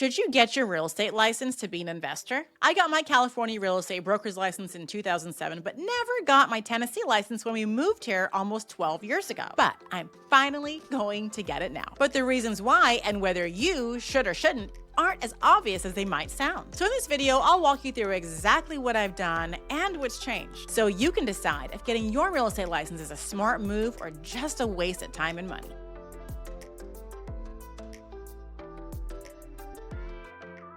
Should you get your real estate license to be an investor? I got my California real estate broker's license in 2007, but never got my Tennessee license when we moved here almost 12 years ago. But I'm finally going to get it now. But the reasons why and whether you should or shouldn't aren't as obvious as they might sound. So in this video, I'll walk you through exactly what I've done and what's changed, so you can decide if getting your real estate license is a smart move or just a waste of time and money.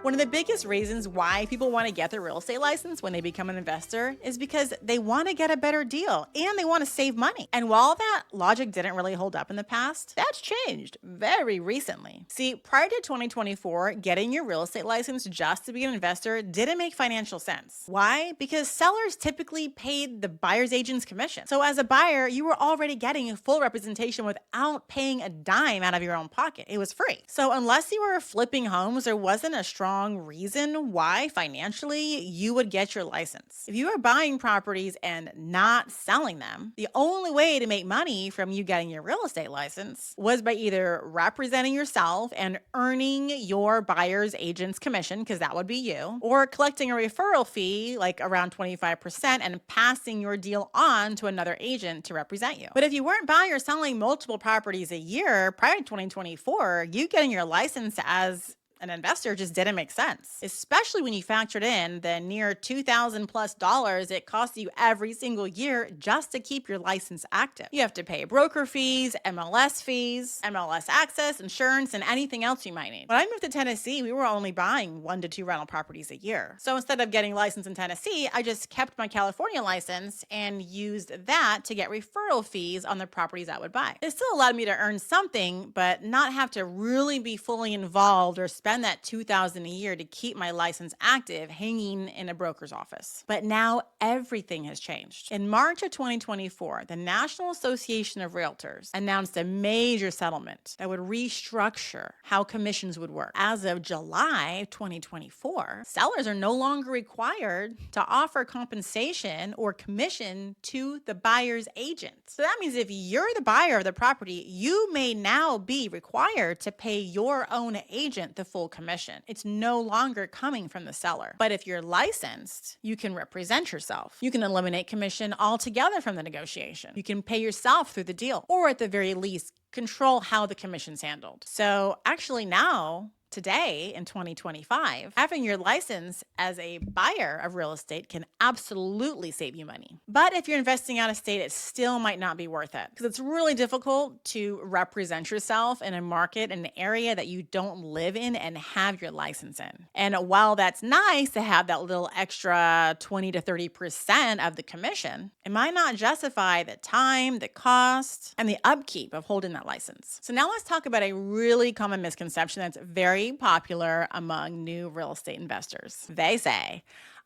One of the biggest reasons why people want to get their real estate license when they become an investor is because they want to get a better deal and they want to save money. And while that logic didn't really hold up in the past, that's changed very recently. See, prior to 2024, getting your real estate license just to be an investor didn't make financial sense. Why? Because sellers typically paid the buyer's agent's commission. So as a buyer, you were already getting full representation without paying a dime out of your own pocket. It was free. So unless you were flipping homes, there wasn't a strong reason why financially you would get your license. If you are buying properties and not selling them, the only way to make money from you getting your real estate license was by either representing yourself and earning your buyer's agent's commission, because that would be you, or collecting a referral fee, like around 25%, and passing your deal on to another agent to represent you. But if you weren't buying or selling multiple properties a year prior to 2024, you getting your license as an investor just didn't make sense, especially when you factored in the near $2,000+ it costs you every single year just to keep your license active. You have to pay broker fees, MLS access, insurance, and anything else you might need. When I moved to Tennessee, we were only buying 1 to 2 rental properties a year. So instead of getting licensed in Tennessee, I just kept my California license and used that to get referral fees on the properties I would buy. It still allowed me to earn something, but not have to really be fully involved or spend that $2,000 a year to keep my license active hanging in a broker's office. But now everything has changed. In March of 2024, the National Association of Realtors announced a major settlement that would restructure how commissions would work. As of July 2024, sellers are no longer required to offer compensation or commission to the buyer's agent. So that means if you're the buyer of the property, you may now be required to pay your own agent the full commission. It's no longer coming from the seller. But if you're licensed, you can represent yourself. You can eliminate commission altogether from the negotiation. You can pay yourself through the deal, or at the very least, control how the commission's handled. So actually now, today in 2025, having your license as a buyer of real estate can absolutely save you money. But if you're investing out of state, it still might not be worth it, because it's really difficult to represent yourself in a market, in an area that you don't live in and have your license in. And while that's nice to have that little extra 20 to 30% of the commission, it might not justify the time, the cost, and the upkeep of holding that license. So now let's talk about a really common misconception that's very popular among new real estate investors. They say,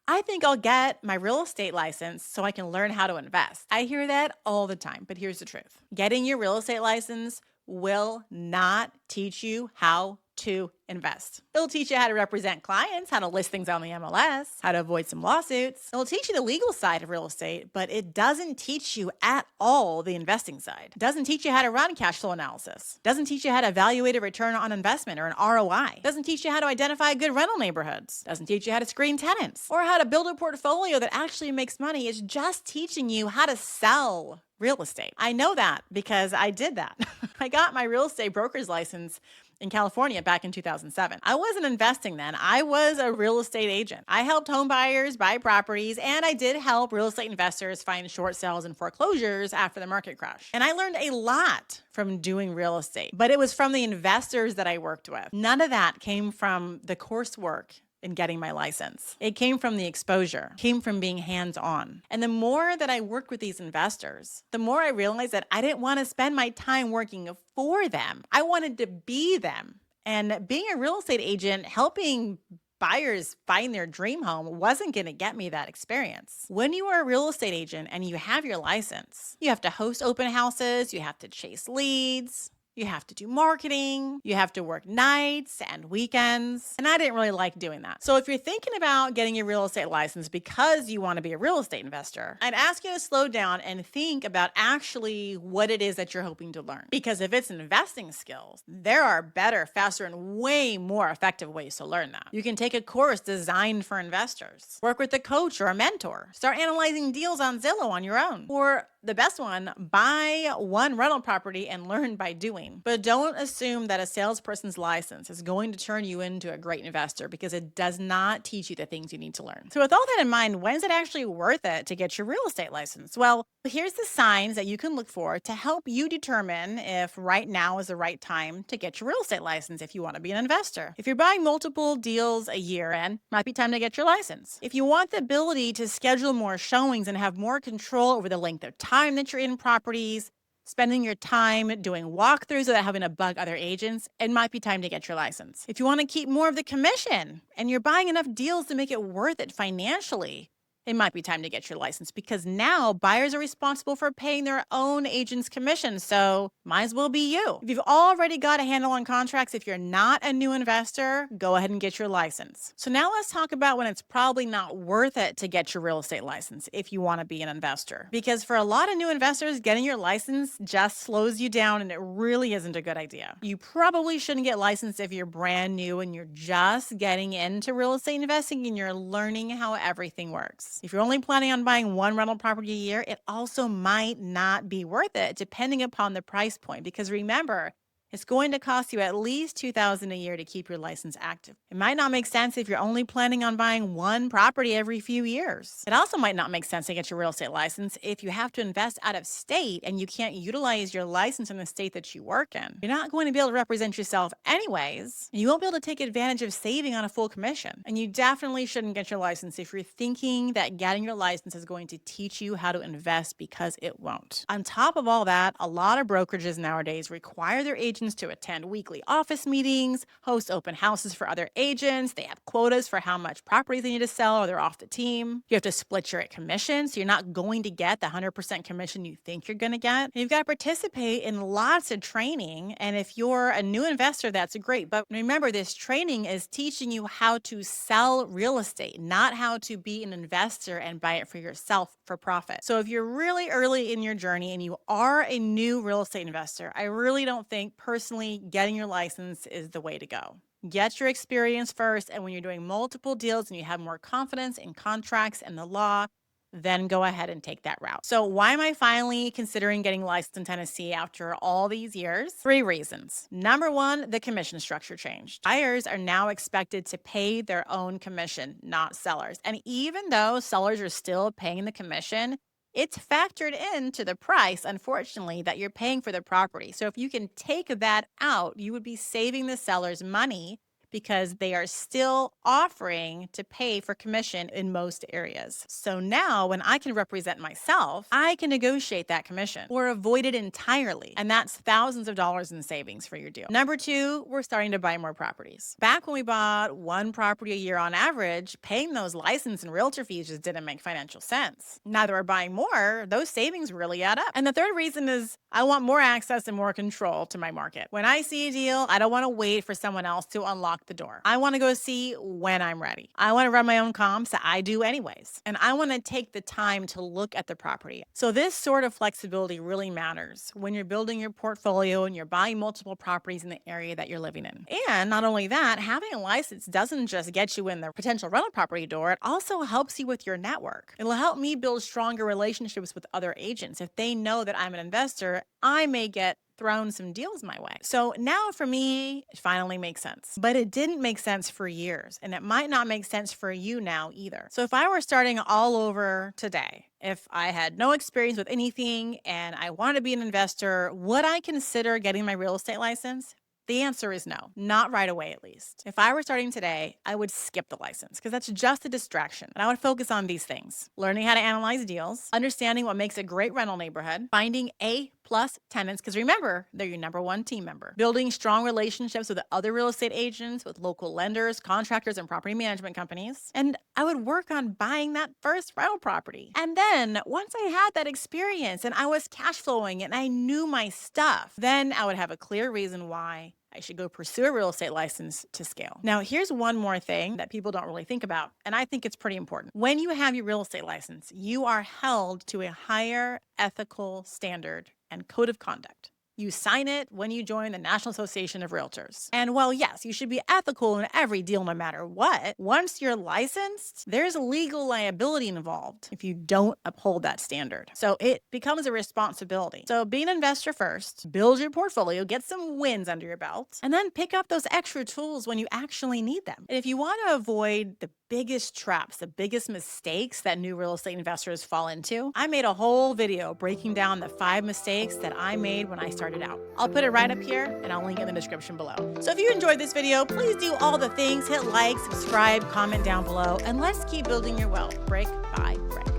I think I'll get my real estate license so I can learn how to invest. I hear that all the time, but here's the truth. Getting your real estate license will not teach you how to invest. It'll teach you how to represent clients, how to list things on the MLS, how to avoid some lawsuits. It'll teach you the legal side of real estate, but it doesn't teach you at all the investing side. It doesn't teach you how to run cash flow analysis. It doesn't teach you how to evaluate a return on investment or an ROI. It doesn't teach you how to identify good rental neighborhoods. It doesn't teach you how to screen tenants or how to build a portfolio that actually makes money. It's just teaching you how to sell real estate. I know that because I did that. I got my real estate broker's license in California back in 2007. I wasn't investing then. I was a real estate agent. I helped home buyers buy properties, and I did help real estate investors find short sales and foreclosures after the market crash. And I learned a lot from doing real estate, but it was from the investors that I worked with. None of that came from the coursework in getting my license. It came from the exposure, came from being hands-on. And the more that I worked with these investors, the more I realized that I didn't want to spend my time working for them. I wanted to be them. And being a real estate agent, helping buyers find their dream home wasn't going to get me that experience. When you are a real estate agent and you have your license, you have to host open houses, you have to chase leads, You have to do marketing. You have to work nights and weekends. And I didn't really like doing that. So if you're thinking about getting your real estate license because you want to be a real estate investor, I'd ask you to slow down and think about actually what it is that you're hoping to learn. Because if it's investing skills, there are better, faster, and way more effective ways to learn that. You can take a course designed for investors, work with a coach or a mentor, start analyzing deals on Zillow on your own, or the best one, buy one rental property and learn by doing. But don't assume that a salesperson's license is going to turn you into a great investor, because it does not teach you the things you need to learn. So with all that in mind, when is it actually worth it to get your real estate license? Well, here's the signs that you can look for to help you determine if right now is the right time to get your real estate license if you want to be an investor. If you're buying multiple deals a year, and might be time to get your license. If you want the ability to schedule more showings and have more control over the length of time that you're in properties, spending your time doing walkthroughs without having to bug other agents, it might be time to get your license. If you want to keep more of the commission and you're buying enough deals to make it worth it financially, it might be time to get your license, because now buyers are responsible for paying their own agent's commission. So might as well be you. If you've already got a handle on contracts, if you're not a new investor, go ahead and get your license. So now let's talk about when it's probably not worth it to get your real estate license if you want to be an investor. Because for a lot of new investors, getting your license just slows you down, and it really isn't a good idea. You probably shouldn't get licensed if you're brand new and you're just getting into real estate investing and you're learning how everything works. If you're only planning on buying one rental property a year, it also might not be worth it depending upon the price point, because remember, it's going to cost you at least $2,000 a year to keep your license active. It might not make sense if you're only planning on buying one property every few years. It also might not make sense to get your real estate license if you have to invest out of state and you can't utilize your license in the state that you work in. You're not going to be able to represent yourself anyways, and you won't be able to take advantage of saving on a full commission. And you definitely shouldn't get your license if you're thinking that getting your license is going to teach you how to invest, because it won't. On top of all that, a lot of brokerages nowadays require their agents to attend weekly office meetings, host open houses for other agents. They have quotas for how much property they need to sell, or they're off the team. You have to split your commission, so you're not going to get the 100% commission you think you're going to get. And you've got to participate in lots of training. And if you're a new investor, that's great. But remember, this training is teaching you how to sell real estate, not how to be an investor and buy it for yourself for profit. So if you're really early in your journey and you are a new real estate investor, I really don't think personally getting your license is the way to go. Get your experience first, and when you're doing multiple deals and you have more confidence in contracts and the law, then go ahead and take that route. So why am I finally considering getting licensed in Tennessee after all these years? 3 reasons. Number 1, the commission structure changed. Buyers are now expected to pay their own commission, not sellers. And even though sellers are still paying the commission, it's factored into the price, unfortunately, that you're paying for the property. So if you can take that out, you would be saving the sellers money, because they are still offering to pay for commission in most areas. So now when I can represent myself, I can negotiate that commission or avoid it entirely. And that's thousands of dollars in savings for your deal. Number 2, we're starting to buy more properties. Back when we bought one property a year on average, paying those license and realtor fees just didn't make financial sense. Now that we're buying more, those savings really add up. And the third reason is I want more access and more control to my market. When I see a deal, I don't want to wait for someone else to unlock the door. I want to go see when I'm ready. I want to run my own comps. I do anyways. And I want to take the time to look at the property. So this sort of flexibility really matters when you're building your portfolio and you're buying multiple properties in the area that you're living in. And not only that, having a license doesn't just get you in the potential rental property door, it also helps you with your network. It'll help me build stronger relationships with other agents. If they know that I'm an investor, I may get thrown some deals my way. So now for me, it finally makes sense. But it didn't make sense for years, and it might not make sense for you now either. So if I were starting all over today, if I had no experience with anything and I wanted to be an investor, would I consider getting my real estate license? The answer is no, not right away at least. If I were starting today, I would skip the license because that's just a distraction. And I would focus on these things: learning how to analyze deals, understanding what makes a great rental neighborhood, finding A+ plus tenants, because remember, they're your number one team member. Building strong relationships with other real estate agents, with local lenders, contractors, and property management companies. And I would work on buying that first rental property. And then once I had that experience and I was cash flowing and I knew my stuff, then I would have a clear reason why I should go pursue a real estate license to scale. Now, here's one more thing that people don't really think about, and I think it's pretty important. When you have your real estate license, you are held to a higher ethical standard and code of conduct. You sign it when you join the National Association of Realtors. And while yes, you should be ethical in every deal no matter what, once you're licensed, there's legal liability involved if you don't uphold that standard. So it becomes a responsibility. So be an investor first, build your portfolio, get some wins under your belt, and then pick up those extra tools when you actually need them. And if you want to avoid the biggest traps, the biggest mistakes that new real estate investors fall into, I made a whole video breaking down the 5 mistakes that I made when I started out. I'll put it right up here and I'll link it in the description below. So if you enjoyed this video, please do all the things, hit like, subscribe, comment down below, and let's keep building your wealth brick by brick.